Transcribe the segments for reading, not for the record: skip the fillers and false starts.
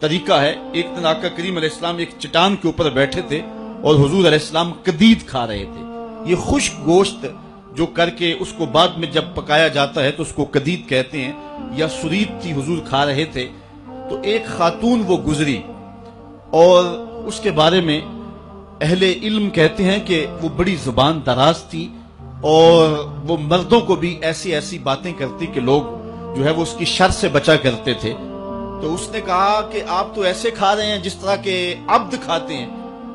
طریقہ ہے. ایک دن آقا کریم علیہ السلام ایک چٹان کے اوپر بیٹھے تھے اور حضور علیہ السلام قدید کھا رہے تھے. یہ خشک گوشت جو کر کے اس کو بعد میں جب پکایا جاتا ہے تو اس کو قدید کہتے ہیں, یا سرید تھی, حضور کھا رہے تھے. تو ایک خاتون وہ گزری اور اس کے بارے میں اہل علم کہتے ہیں کہ وہ بڑی زبان دراز تھی اور وہ مردوں کو بھی ایسی ایسی باتیں کرتی کہ لوگ جو ہے وہ اس کی شر سے بچا کرتے تھے. تو اس نے کہا کہ آپ تو ایسے کھا رہے ہیں جس طرح کے عبد کھاتے ہیں.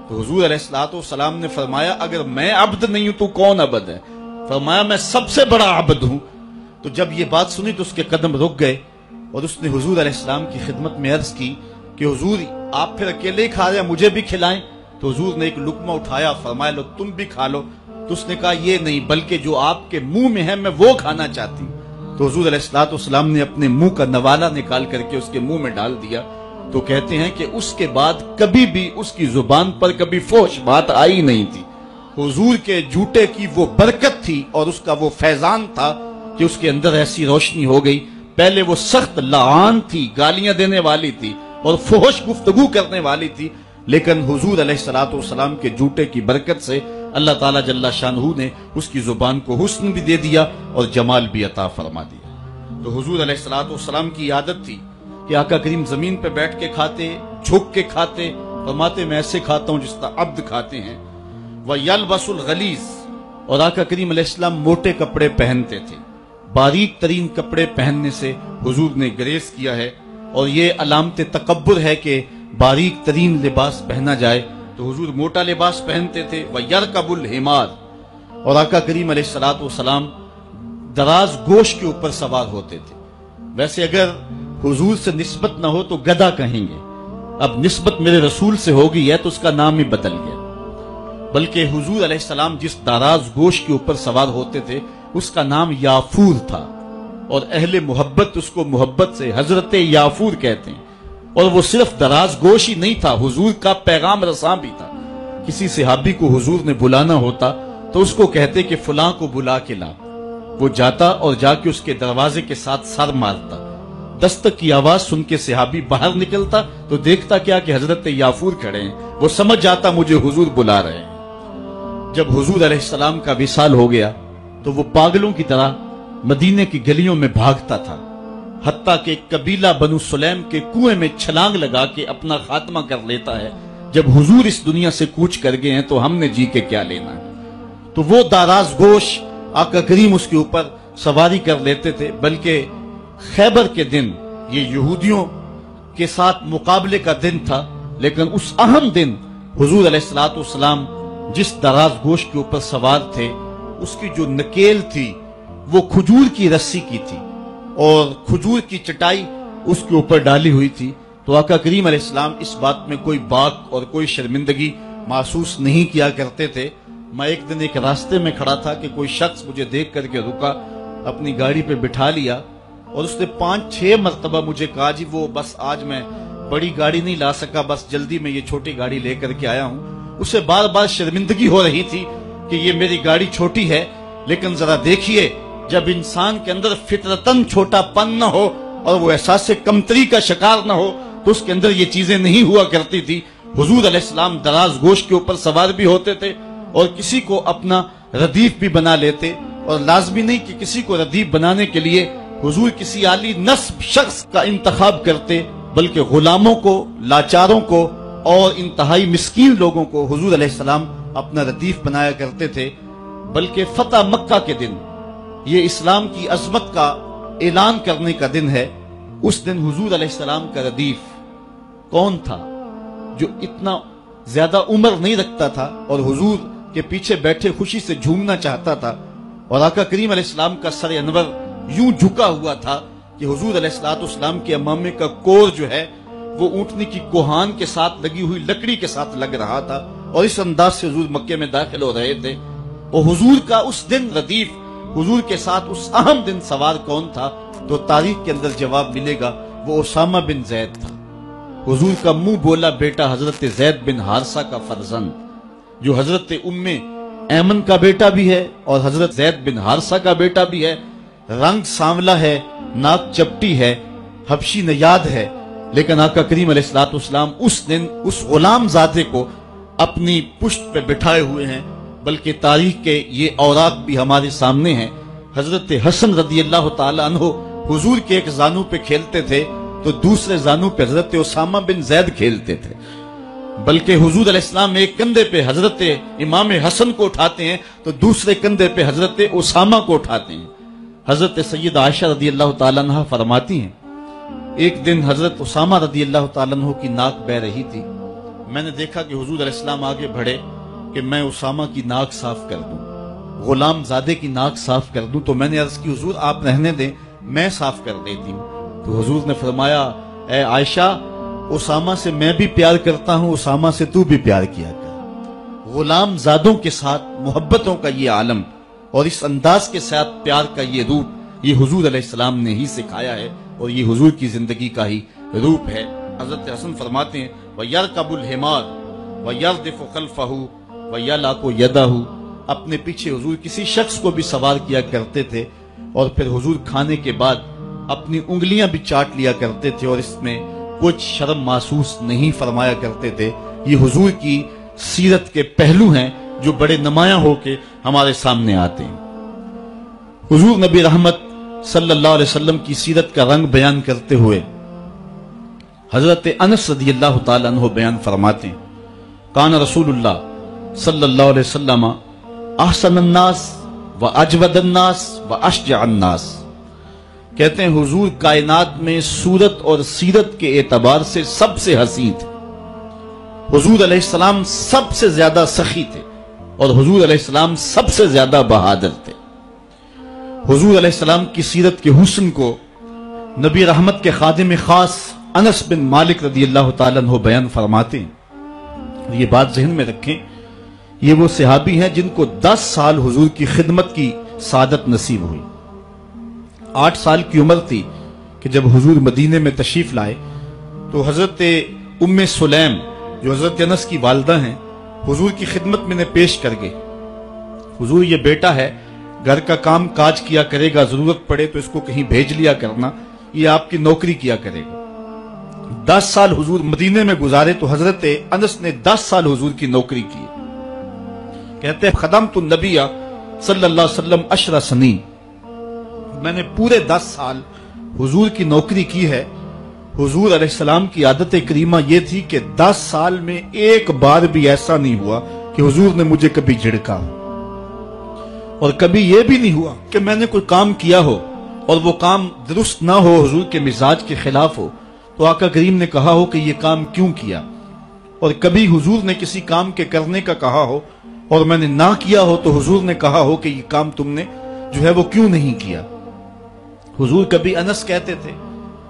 تو حضور علیہ السلام نے فرمایا اگر میں عبد نہیں ہوں تو کون عبد ہے؟ فرمایا میں سب سے بڑا عبد ہوں. تو جب یہ بات سنی تو اس کے قدم رک گئے اور اس نے حضور علیہ السلام کی خدمت میں عرض کی کہ حضور آپ پھر اکیلے ہی کھا رہے ہیں, مجھے بھی کھلائیں. تو حضور نے ایک لقمہ اٹھایا, فرمایا لو تم بھی کھا لو. تو اس نے کہا یہ نہیں, بلکہ جو آپ کے منہ میں ہے میں وہ کھانا چاہتی ہوں. تو حضور علیہ السلام نے اپنے منہ کا نوالا نکال کر کے اس کے منہ میں ڈال دیا. تو کہتے ہیں کہ اس کے بعد کبھی بھی اس کی زبان پر کبھی فحش بات آئی نہیں تھی. حضور کے جھوٹے کی وہ برکت تھی اور اس کا وہ فیضان تھا کہ اس کے اندر ایسی روشنی ہو گئی. پہلے وہ سخت لعان تھی, گالیاں دینے والی تھی اور فحش گفتگو کرنے والی تھی, لیکن حضور علیہ السلام کے جھوٹے کی برکت سے اللہ تعالیٰ جل شانہ نے اس کی زبان کو حسن بھی دے دیا اور جمال بھی عطا فرما دیا. تو حضور علیہ السلام کی عادت تھی کہ آقا کریم زمین پہ بیٹھ کے کھاتے, جھک کے کھاتے, فرماتے میں ایسے کھاتا ہوں جس طرح عبد کھاتے ہیں. وَيَلْبَسُ الْغَلِيظ, اور آقا کریم علیہ السلام موٹے کپڑے پہنتے تھے. باریک ترین کپڑے پہننے سے حضور نے گریز کیا ہے اور یہ علامت تکبر ہے کہ باریک ترین لباس پہنا جائے. تو حضور موٹا لباس پہنتے تھے. وَيَرْكَبُ الْحِمَارَ, اور آقا کریم علیہ السلام دراز گوشت کے اوپر سوار ہوتے تھے. ویسے اگر حضور سے نسبت نہ ہو تو گدھا کہیں گے, اب نسبت میرے رسول سے ہو گئی ہے تو اس کا نام ہی بدل گیا. بلکہ حضور علیہ السلام جس دراز گوشت کے اوپر سوار ہوتے تھے اس کا نام یافور تھا, اور اہل محبت اس کو محبت سے حضرت یافور کہتے ہیں. اور وہ صرف دراز گوش ہی نہیں تھا, حضور کا پیغام رساں بھی تھا. کسی صحابی کو حضور نے بلانا ہوتا تو اس کو کہتے کہ فلاں کو بلا کے لا. وہ جاتا اور جا کے اس کے دروازے کے ساتھ سر مارتا. دستک کی آواز سن کے صحابی باہر نکلتا تو دیکھتا کیا کہ حضرت یافور کھڑے ہیں. وہ سمجھ جاتا مجھے حضور بلا رہے ہیں. جب حضور علیہ السلام کا وصال ہو گیا تو وہ پاگلوں کی طرح مدینے کی گلیوں میں بھاگتا تھا, حتیٰ کہ قبیلہ بنو سلیم کے کنویں میں چھلانگ لگا کے اپنا خاتمہ کر لیتا ہے. جب حضور اس دنیا سے کوچ کر گئے ہیں تو ہم نے جی کے کیا لینا ہے. تو وہ دراز گوش آقا کریم اس کے اوپر سواری کر لیتے تھے. بلکہ خیبر کے دن یہ یہودیوں کے ساتھ مقابلے کا دن تھا, لیکن اس اہم دن حضور علیہ السلام جس دراز گوشت کے اوپر سوار تھے اس کی جو نکیل تھی وہ کھجور کی رسی کی تھی اور کھجور کی چٹائی اس کے اوپر ڈالی ہوئی تھی. تو آقا کریم علیہ السلام اس بات میں کوئی باک اور کوئی شرمندگی محسوس نہیں کیا کرتے تھے. میں ایک دن ایک راستے میں کھڑا تھا کہ کوئی شخص مجھے دیکھ کر کے رکا, اپنی گاڑی پہ بٹھا لیا اور اس نے 5-6 مرتبہ مجھے کہا جی وہ بس آج میں بڑی گاڑی نہیں لا سکا, بس جلدی میں یہ چھوٹی گاڑی لے کر کے آیا ہوں. اسے بار بار شرمندگی ہو رہی تھی کہ یہ میری گاڑی چھوٹی ہے, لیکن ذرا دیکھیے جب انسان کے اندر فطرتاً چھوٹا پن نہ ہو اور وہ احساس کمتری کا شکار نہ ہو تو اس کے اندر یہ چیزیں نہیں ہوا کرتی تھی. حضور علیہ السلام دراز گوشت کے اوپر سوار بھی ہوتے تھے اور کسی کو اپنا ردیف بھی بنا لیتے, اور لازمی نہیں کہ کسی کو ردیف بنانے کے لیے حضور کسی عالی نسب شخص کا انتخاب کرتے, بلکہ غلاموں کو, لاچاروں کو اور انتہائی مسکین لوگوں کو حضور علیہ السلام اپنا ردیف بنایا کرتے تھے. بلکہ فتح مکہ کے دن, یہ اسلام کی عظمت کا اعلان کرنے کا دن ہے, اس دن حضور علیہ السلام کا ردیف کون تھا جو اتنا زیادہ عمر نہیں رکھتا تھا اور حضور کے پیچھے بیٹھے خوشی سے جھومنا چاہتا تھا, اور آقا کریم علیہ السلام کا سر انور یوں جھکا ہوا تھا کہ حضور علیہ السلام کے امامے کا کور جو ہے وہ اونٹنی کی کوہان کے ساتھ لگی ہوئی لکڑی کے ساتھ لگ رہا تھا, اور اس انداز سے حضور مکے میں داخل ہو رہے تھے. اور حضور کا اس دن ردیف, حضور کے ساتھ اس اہم دن سوار کون تھا تو تاریخ کے اندر جواب ملے گا, وہ اسامہ بن زید تھا. حضور کا منہ بولا بیٹا حضرت زید بن حارثہ کا فرزند, جو حضرت ام ایمن کا بیٹا بھی ہے اور حضرت زید بن حارثہ کا بیٹا بھی ہے. رنگ سانولا ہے, ناک چپٹی ہے, حبشی نیاد ہے, لیکن آقا کریم علیہ الصلوۃ والسلام اس دن اس غلام زادے کو اپنی پشت پہ بٹھائے ہوئے ہیں، بلکہ تاریخ کے یہ اوراق بھی ہمارے سامنے ہیں۔ حضرت حسن رضی اللہ تعالی عنہ حضور کے ایک زانو پہ کھیلتے تھے تو دوسرے زانو پہ حضرت اسامہ بن زید کھیلتے تھے، بلکہ حضور علیہ السلام ایک کندھے پہ حضرت امام حسن کو اٹھاتے ہیں تو دوسرے کندھے پہ حضرت اسامہ کو اٹھاتے ہیں۔ حضرت سید عائشہ رضی اللہ تعالیٰ عنہ فرماتی ہیں، ایک دن حضرت اسامہ رضی اللہ تعالیٰ عنہ کی ناک بہ رہی تھی، میں نے دیکھا کہ حضور علیہ السلام آگے بڑھے کہ میں اسامہ کی ناک صاف کر دوں، غلام زادے کی ناک صاف کر دوں، تو میں نے عرض کی حضور آپ رہنے دیں، میں صاف کر دیتی ہوں۔ تو حضور نے فرمایا، اے عائشہ، اسامہ سے میں بھی پیار کرتا ہوں، اسامہ سے تو بھی پیار کیا کر۔ غلام زادوں کے ساتھ محبتوں کا یہ عالم اور اس انداز کے ساتھ پیار کا یہ روپ، یہ حضور علیہ السلام نے ہی سکھایا ہے اور یہ حضور کی زندگی کا ہی روپ ہے۔ حضرت حسن فرماتے ہیں، وَيَرْكَبُ الْحِمَارُ وَيَرْدِفُ خَلْفَهُ وَيَلَاقُ يَدَهُ، اپنے پیچھے حضور کسی شخص کو بھی سوار کیا کرتے تھے اور پھر حضور کھانے کے بعد اپنی انگلیاں بھی چاٹ لیا کرتے تھے اور اس میں کچھ شرم محسوس نہیں فرمایا کرتے تھے۔ یہ حضور کی سیرت کے پہلو ہیں جو بڑے نمایاں ہو کے ہمارے سامنے آتے ہیں۔ حضور نبی رحمت صلی اللہ علیہ وسلم کی سیرت کا رنگ بیان کرتے ہوئے حضرت انس رضی اللہ تعالیٰ عنہ بیان فرماتے ہیں، کان رسول اللہ صلی اللہ علیہ وسلم احسن الناس و اجود الناس و اشجع الناس، کہتے ہیں حضور کائنات میں صورت اور سیرت کے اعتبار سے سب سے حسین تھے، حضور علیہ السلام سب سے زیادہ سخی تھے اور حضور علیہ السلام سب سے زیادہ بہادر تھے۔ حضور علیہ السلام کی سیرت کے حسن کو نبی رحمت کے خادم خاص انس بن مالک رضی اللہ تعالیٰ عنہ بیان فرماتے ہیں۔ یہ بات ذہن میں رکھیں، یہ وہ صحابی ہیں جن کو 10 سال حضور کی خدمت کی سعادت نصیب ہوئی۔ 8 سال کی عمر تھی کہ جب حضور مدینے میں تشریف لائے تو حضرت ام سلیم جو حضرت انس کی والدہ ہیں حضور کی خدمت میں پیش کر گئے، حضور یہ بیٹا ہے، گھر کا کام کاج کیا کرے گا، ضرورت پڑے تو اس کو کہیں بھیج لیا کرنا، یہ آپ کی نوکری کیا کرے گا۔ 10 سال حضور مدینے میں گزارے تو حضرت انس نے 10 سال حضور کی نوکری کی۔ کہتے ہیں خدمت النبی صلی اللہ علیہ وسلم 10 سنین، میں نے پورے 10 سال حضور کی نوکری کی ہے۔ حضور علیہ السلام کی عادت کریمہ یہ تھی کہ 10 سال میں ایک بار بھی ایسا نہیں ہوا کہ حضور نے مجھے کبھی جھڑکا، اور کبھی یہ بھی نہیں ہوا کہ میں نے کوئی کام کیا ہو اور وہ کام درست نہ ہو، حضور کے مزاج کے خلاف ہو، تو آقا کریم نے کہا ہو کہ یہ کام کیوں کیا، اور کبھی حضور نے کسی کام کے کرنے کا کہا ہو اور میں نے نہ کیا ہو تو حضور نے کہا ہو کہ یہ کام تم نے جو ہے وہ کیوں نہیں کیا۔ حضور کبھی انس کہتے تھے،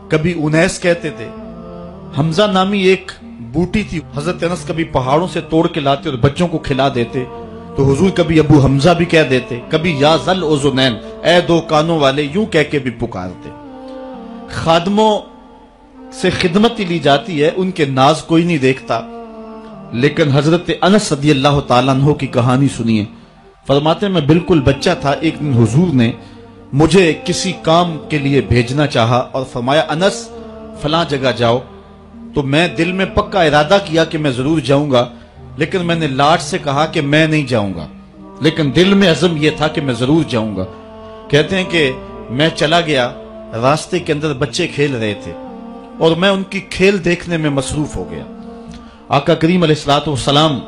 کبھی انیس کہتے تھے۔ حمزہ نامی ایک بوٹی تھی، حضرت انس کبھی پہاڑوں سے توڑ کے لاتے اور بچوں کو کھلا دیتے، تو حضور کبھی ابو حمزہ بھی کہہ دیتے، کبھی یا ذل اذنین، اے 2 کانوں والے، یوں کہہ کے بھی پکارتے۔ خادموں سے خدمت ہی لی جاتی ہے، ان کے ناز کوئی نہیں دیکھتا، لیکن حضرت انس رضی اللہ تعالیٰ عنہ کی کہانی سنیے۔ فرماتے میں بالکل بچہ تھا، ایک دن حضور نے مجھے کسی کام کے لیے بھیجنا چاہا اور فرمایا انس فلاں جگہ جاؤ، تو میں دل میں پکا ارادہ کیا کہ میں ضرور جاؤں گا، لیکن میں نے لاٹ سے کہا کہ میں نہیں جاؤں گا، لیکن دل میں عزم یہ تھا کہ میں ضرور جاؤں گا۔ کہتے ہیں کہ میں چلا گیا، راستے کے اندر بچے کھیل رہے تھے اور میں ان کی کھیل دیکھنے میں مصروف ہو گیا۔ آقا کریم علیہ الصلوۃ والسلام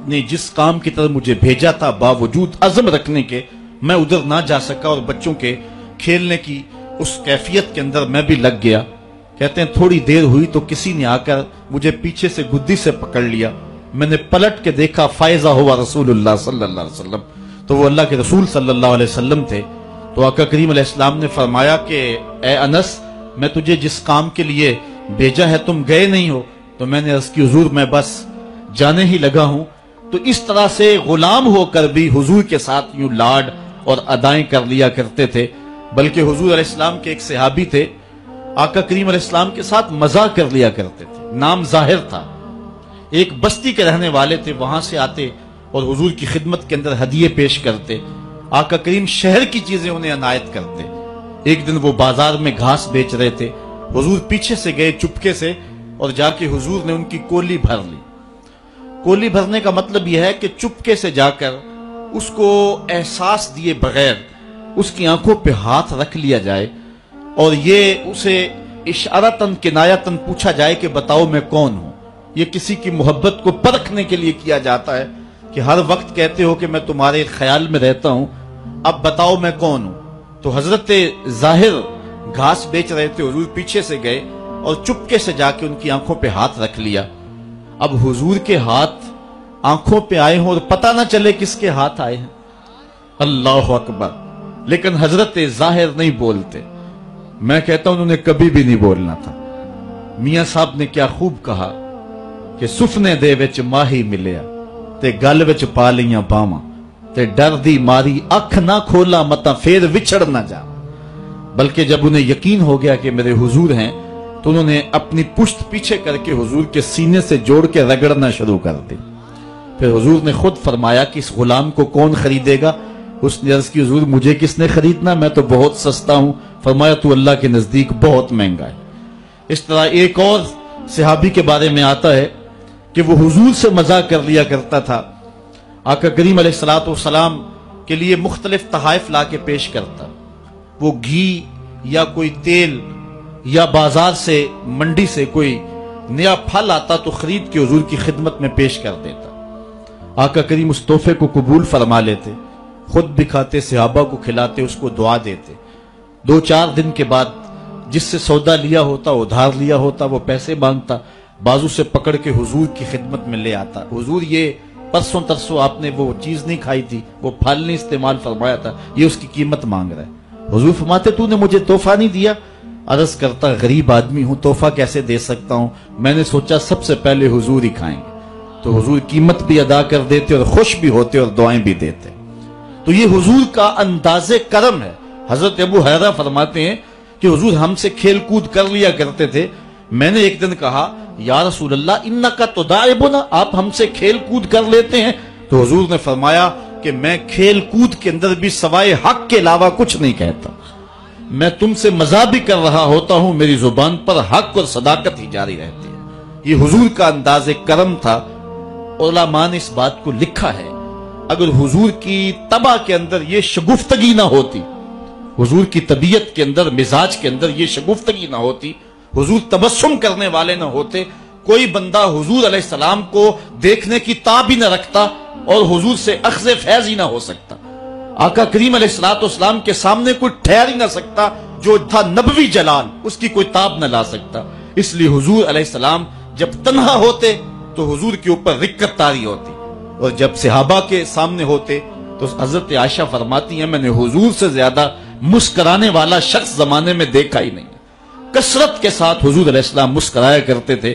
نے جس کام کی طرف مجھے بھیجا تھا، باوجود عزم رکھنے کے میں ادھر نہ جا سکا اور بچوں کے کھیلنے کی اس کیفیت کے اندر میں بھی لگ گیا۔ کہتے ہیں تھوڑی دیر ہوئی تو کسی نے آ کر مجھے پیچھے سے گدی سے پکڑ لیا، میں نے پلٹ کے دیکھا، فائزہ ہوا رسول اللہ صلی اللہ علیہ وسلم، تو وہ اللہ کے رسول صلی اللہ علیہ وسلم تھے۔ تو آقا کریم علیہ السلام نے فرمایا کہ اے انس، میں تجھے جس کام کے لیے بھیجا ہے تم گئے نہیں ہو، تو میں نے عرض کی حضور میں بس جانے ہی لگا ہوں۔ تو اس طرح سے غلام ہو کر بھی حضور کے ساتھ یوں لاڈ اور ادائیں کر لیا کرتے تھے۔ بلکہ حضور علیہ السلام کے ایک صحابی تھے، آقا کریم علیہ السلام کے ساتھ مزاح کر لیا کرتے تھے، نام ظاہر تھا، ایک بستی کے رہنے والے تھے، وہاں سے آتے اور حضور کی خدمت کے اندر ہدیے پیش کرتے، آقا کریم شہر کی چیزیں انہیں عنایت کرتے۔ ایک دن وہ بازار میں گھاس بیچ رہے تھے، حضور پیچھے سے گئے چپکے سے اور جا کے حضور نے ان کی کولی بھر لی۔ کولی بھرنے کا مطلب یہ ہے کہ چپکے سے جا کر اس کو احساس دیے بغیر اس کی آنکھوں پہ ہاتھ رکھ لیا جائے اور یہ اسے اشارتاً کنایتاً پوچھا جائے کہ بتاؤ میں کون ہوں۔ یہ کسی کی محبت کو پرکھنے کے لیے کیا جاتا ہے کہ ہر وقت کہتے ہو کہ میں تمہارے خیال میں رہتا ہوں، اب بتاؤ میں کون ہوں۔ تو حضرت ظاہر گھاس بیچ رہے تھے، حضور پیچھے سے گئے اور چپکے سے جا کے ان کی آنکھوں پہ ہاتھ رکھ لیا۔ اب حضور کے ہاتھ آنکھوں پہ آئے ہوں اور پتہ نہ چلے کس کے ہاتھ آئے ہیں، اللہ اکبر، لیکن حضرت ظاہر نہیں بولتے۔ میں کہتا ہوں انہوں نے کبھی بھی نہیں بولنا تھا۔ میاں صاحب نے کیا خوب کہا کہ سفنے دے وچ ماہی ملیا تے گل وچ پا لیاں باواں تے ڈر دی ماری اکھ نہ کھولا متا پھر وچھڑ نہ جا۔ بلکہ جب انہیں یقین ہو گیا کہ میرے حضور ہیں تو انہوں نے اپنی پشت پیچھے کر کے حضور کے سینے سے جوڑ کے رگڑنا شروع کر دی۔ پھر حضور نے خود فرمایا کہ اس غلام کو کون خریدے گا؟ اس نے عرض کی حضور مجھے کس نے خریدنا، میں تو بہت سستا ہوں۔ فرمایا تو اللہ کے نزدیک بہت مہنگا ہے۔ اس طرح ایک اور صحابی کے بارے میں آتا ہے کہ وہ حضور سے مزاح کر لیا کرتا تھا، آقا کریم علیہ السلام کے لیے مختلف تحائف لا کے پیش کرتا۔ وہ گھی یا کوئی تیل یا بازار سے منڈی سے کوئی نیا پھل آتا تو خرید کے حضور کی خدمت میں پیش کر دیتا۔ آقا کریم اس تحفے کو قبول فرما لیتے، خود بھی کھاتے، صحابہ کو کھلاتے، اس کو دعا دیتے۔ 2-4 دن کے بعد جس سے سودا لیا ہوتا، ادھار لیا ہوتا، وہ پیسے مانگتا، بازو سے پکڑ کے حضور کی خدمت میں لے آتا۔ حضور یہ پرسوں ترسوں آپ نے وہ چیز نہیں کھائی تھی، وہ پھل نہیں استعمال فرمایا تھا، یہ اس کی قیمت مانگ رہا ہے۔ حضور فرماتے تو نے مجھے تحفہ نہیں دیا؟ عرض کرتا غریب آدمی ہوں، تحفہ کیسے دے سکتا ہوں، میں نے سوچا سب سے پہلے حضور ہی کھائیں گے۔ تو حضور قیمت بھی ادا کر دیتے اور خوش بھی ہوتے اور دعائیں بھی دیتے۔ تو یہ حضور کا انداز کرم ہے۔ حضرت ابو ہریرہ فرماتے ہیں کہ حضور ہم سے کھیل کود کر لیا کرتے تھے۔ میں نے ایک دن کہا یا رسول اللہ انکا تداعبنا، آپ ہم سے کھیل کود کر لیتے ہیں؟ تو حضور نے فرمایا کہ میں کھیل کود کے اندر بھی سوائے حق کے علاوہ کچھ نہیں کہتا۔ میں تم سے مزاح بھی کر رہا ہوتا ہوں، میری زبان پر حق اور صداقت ہی جاری رہتی ہے۔ یہ حضور کا انداز کرم تھا۔ علماء نے اس بات کو لکھا ہے، اگر حضور کی طبع کے اندر یہ شگفتگی نہ ہوتی، حضور کی طبیعت کے اندر، مزاج کے اندر یہ شگفتگی نہ ہوتی، حضور تبسم کرنے والے نہ ہوتے، کوئی بندہ حضور علیہ السلام کو دیکھنے کی تاب ہی نہ رکھتا اور حضور سے اخذ فیض ہی نہ ہو سکتا۔ آقا کریم علیہ السلام کے سامنے کوئی ٹھہر ہی نہ سکتا، جو تھا نبوی جلال اس کی کوئی تاب نہ لا سکتا۔ اس لیے حضور علیہ السلام جب تنہا ہوتے تو حضور کے اوپر رکت طاری ہوتی، اور جب صحابہ کے سامنے ہوتے تو حضرت عائشہ فرماتی ہیں میں نے حضور سے زیادہ مسکرانے والا شخص زمانے میں دیکھا ہی نہیں۔ کثرت کے ساتھ حضور علیہ السلام مسکرایا کرتے تھے